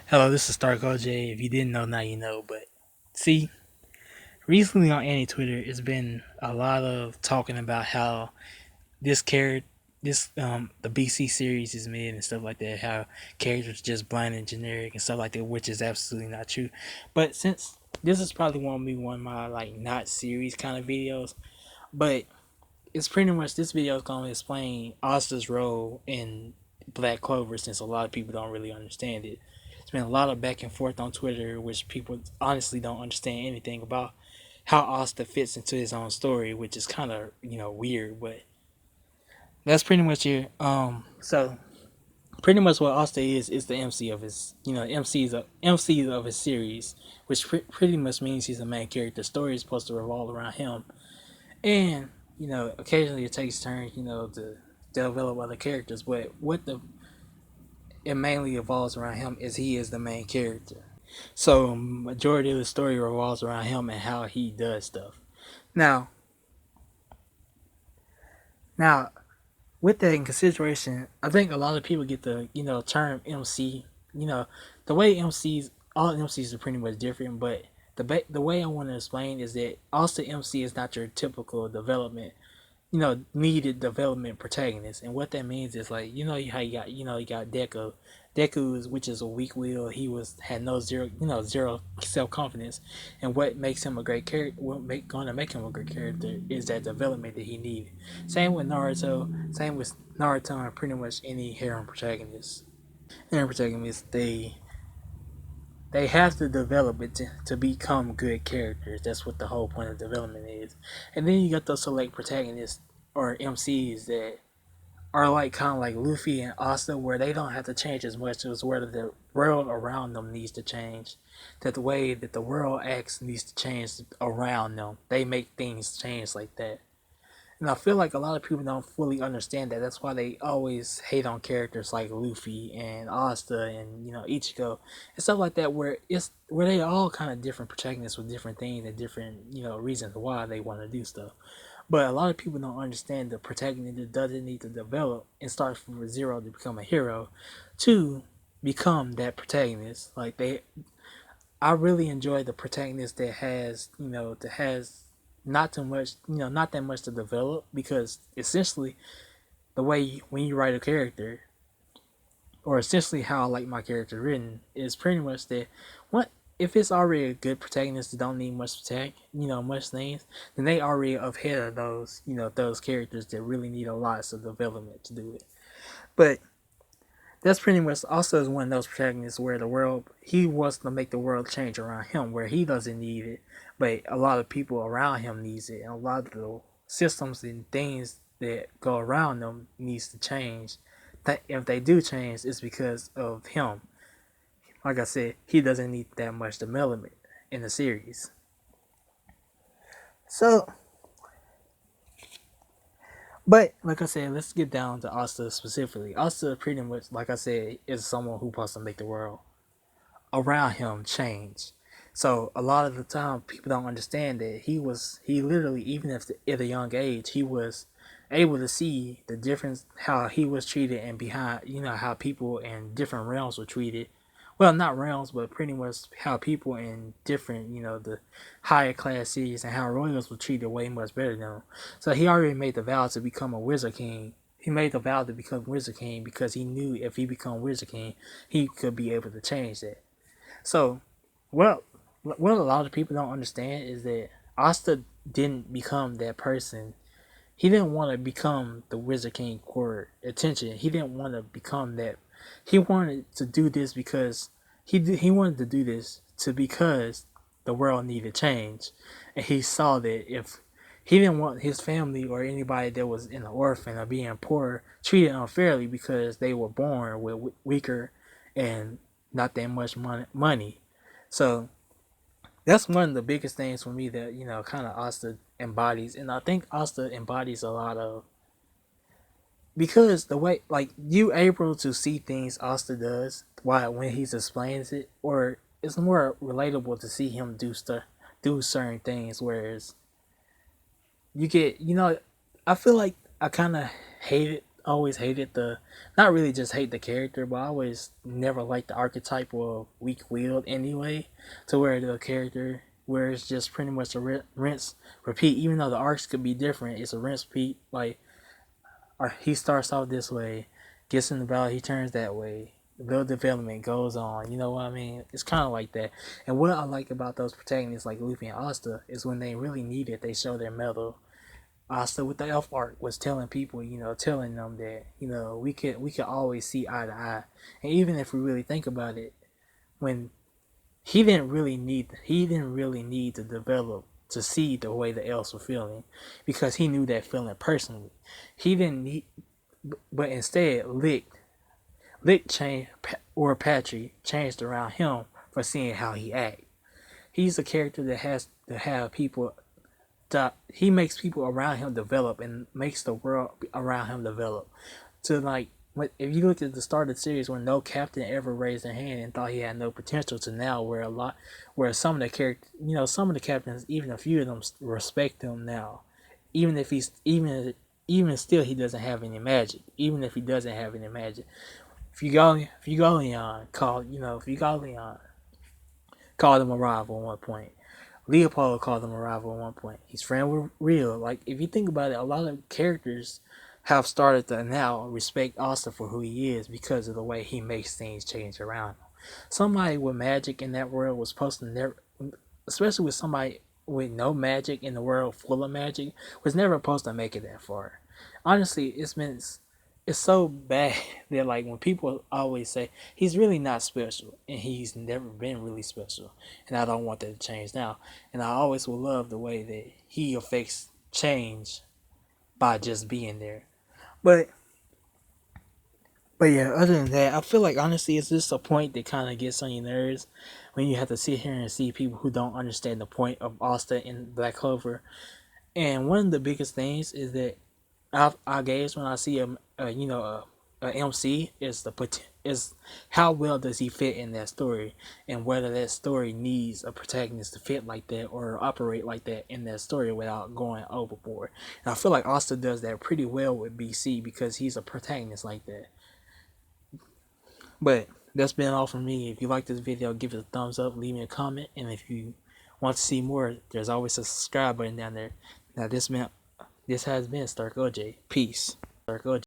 Hello, this is Stark OJ. If you didn't know, now you know. But see, recently on any Twitter, it's been a lot of talking about how this character, the BC series is made and stuff like that. How characters just bland and generic and stuff like that, which is absolutely not true. But since this is probably one of my like not series kind of videos, but it's pretty much this video is going to explain Asta's role in Black Clover since a lot of people don't really understand it. There's been a lot of back and forth on Twitter, which people honestly don't understand anything about how Asta fits into his own story, which is kind of weird, but that's pretty much it. So pretty much what Asta is the MC of his MC of his series, which pretty much means he's the main character. The story is supposed to revolve around him, and occasionally it takes turns, to develop other characters. But what the it mainly evolves around him is he is the main character. So majority of the story revolves around him and how he does stuff. Now, now with that in consideration, I think a lot of people get the term MC. You know, the way MCs all MCs are pretty much different, but the way I want to explain is that also MC is not your typical development needed development protagonist. And what that means is like, how you got Deku's, which is a weak will. He had no zero self confidence, and what makes him a great character, going to make him a great character, is that development that he needed. Same with Naruto. Same with Naruto and pretty much any harem protagonist. Harem protagonists, they have to develop it to become good characters. That's what the whole point of development is. And then you got those select protagonists or MCs that are like kind of like Luffy and Asta, where they don't have to change as much as where the world around them needs to change. That the way that the world acts needs to change around them. They make things change like that. And I feel like a lot of people don't fully understand that. That's why they always hate on characters like Luffy and Asta and Ichigo and stuff like that, where they all kind of different protagonists with different things and different reasons why they want to do stuff. But a lot of people don't understand the protagonist that doesn't need to develop and start from zero to become a hero, to become that protagonist. I really enjoy the protagonist that has not too much, not that much to develop, because essentially the way when you write a character, or essentially how I like my character written, is pretty much that what if it's already a good protagonist that don't need much much things, then they already ahead of those, those characters that really need a lot of development to do it. But that's pretty much also is one of those protagonists where the world he wants to make the world change around him, where he doesn't need it, but a lot of people around him needs it, and a lot of the systems and things that go around them needs to change. That if they do change, it's because of him. Like I said, he doesn't need that much development in the series. So, but like I said, let's get down to Asta specifically. Asta pretty much, like I said, is someone who wants to make the world around him change. So a lot of the time, people don't understand that he literally, even if at a young age, he was able to see the difference, how he was treated, and behind how people in different realms were treated. Well, not realms, but pretty much how people in different the higher class cities and how royals were treated way much better than him. So he already made the vow to become a wizard king. He made the vow to become wizard king because he knew if he become wizard king, he could be able to change that. So, well, what a lot of people don't understand is that Asta didn't become that person. He didn't want to become the Wizard King for attention. He didn't want to become that. He wanted to do this because he wanted to do this to because the world needed change, and he saw that if he didn't want his family or anybody that was in the orphan or being poor treated unfairly because they were born with weaker and not that much money. So that's one of the biggest things for me that kind of Asta embodies, and I think Asta embodies a lot of, because the way like you able to see things Asta does why when he's explains it, or it's more relatable to see him do certain things, whereas you get I feel like I kind of hated always hated the, not really just hate the character, but I always never liked the archetype of weak-willed anyway, to where the character where it's just pretty much a rinse repeat. Even though the arcs could be different, it's a rinse repeat. Like, or he starts off this way, gets in the battle, he turns that way. The development goes on. You know what I mean? It's kind of like that. And what I like about those protagonists like Luffy and Asta is when they really need it, they show their mettle. Asta with the F art was telling people, telling them that we could always see eye to eye. And even if we really think about it, when he didn't really need to develop to see the way the elves were feeling, because he knew that feeling personally. He didn't need, but instead Lick changed, or Patry changed around him for seeing how he act. He's a character that has to have people. He makes people around him develop and makes the world around him develop. To like, if you look at the start of the series when no captain ever raised their hand and thought he had no potential, to now where some of the characters, some of the captains, even a few of them respect him now, even if he's even still he doesn't have any magic. Even if he doesn't have any magic, Fugolion called him a rival at one point. Leopold called him a rival at one point. He's friend with Real. Like, if you think about it, a lot of characters have started to now respect Asta for who he is because of the way he makes things change around him. Somebody with magic in that world was supposed to never, especially with somebody with no magic in the world full of magic, was never supposed to make it that far. Honestly, it's so bad that, like, when people always say he's really not special and he's never been really special, and I don't want that to change now. And I always will love the way that he affects change by just being there. But yeah, other than that, I feel like honestly it's just a point that kind of gets on your nerves when you have to sit here and see people who don't understand the point of Asta and Black Clover. And one of the biggest things is that I guess when I see a MC is is how well does he fit in that story, and whether that story needs a protagonist to fit like that or operate like that in that story without going overboard. And I feel like Asta does that pretty well with BC because he's a protagonist like that. But that's been all from me. If you like this video, give it a thumbs up, leave me a comment, and if you want to see more, there's always a subscribe button down there. Now this has been Stark OJ. Peace. Stark OJ.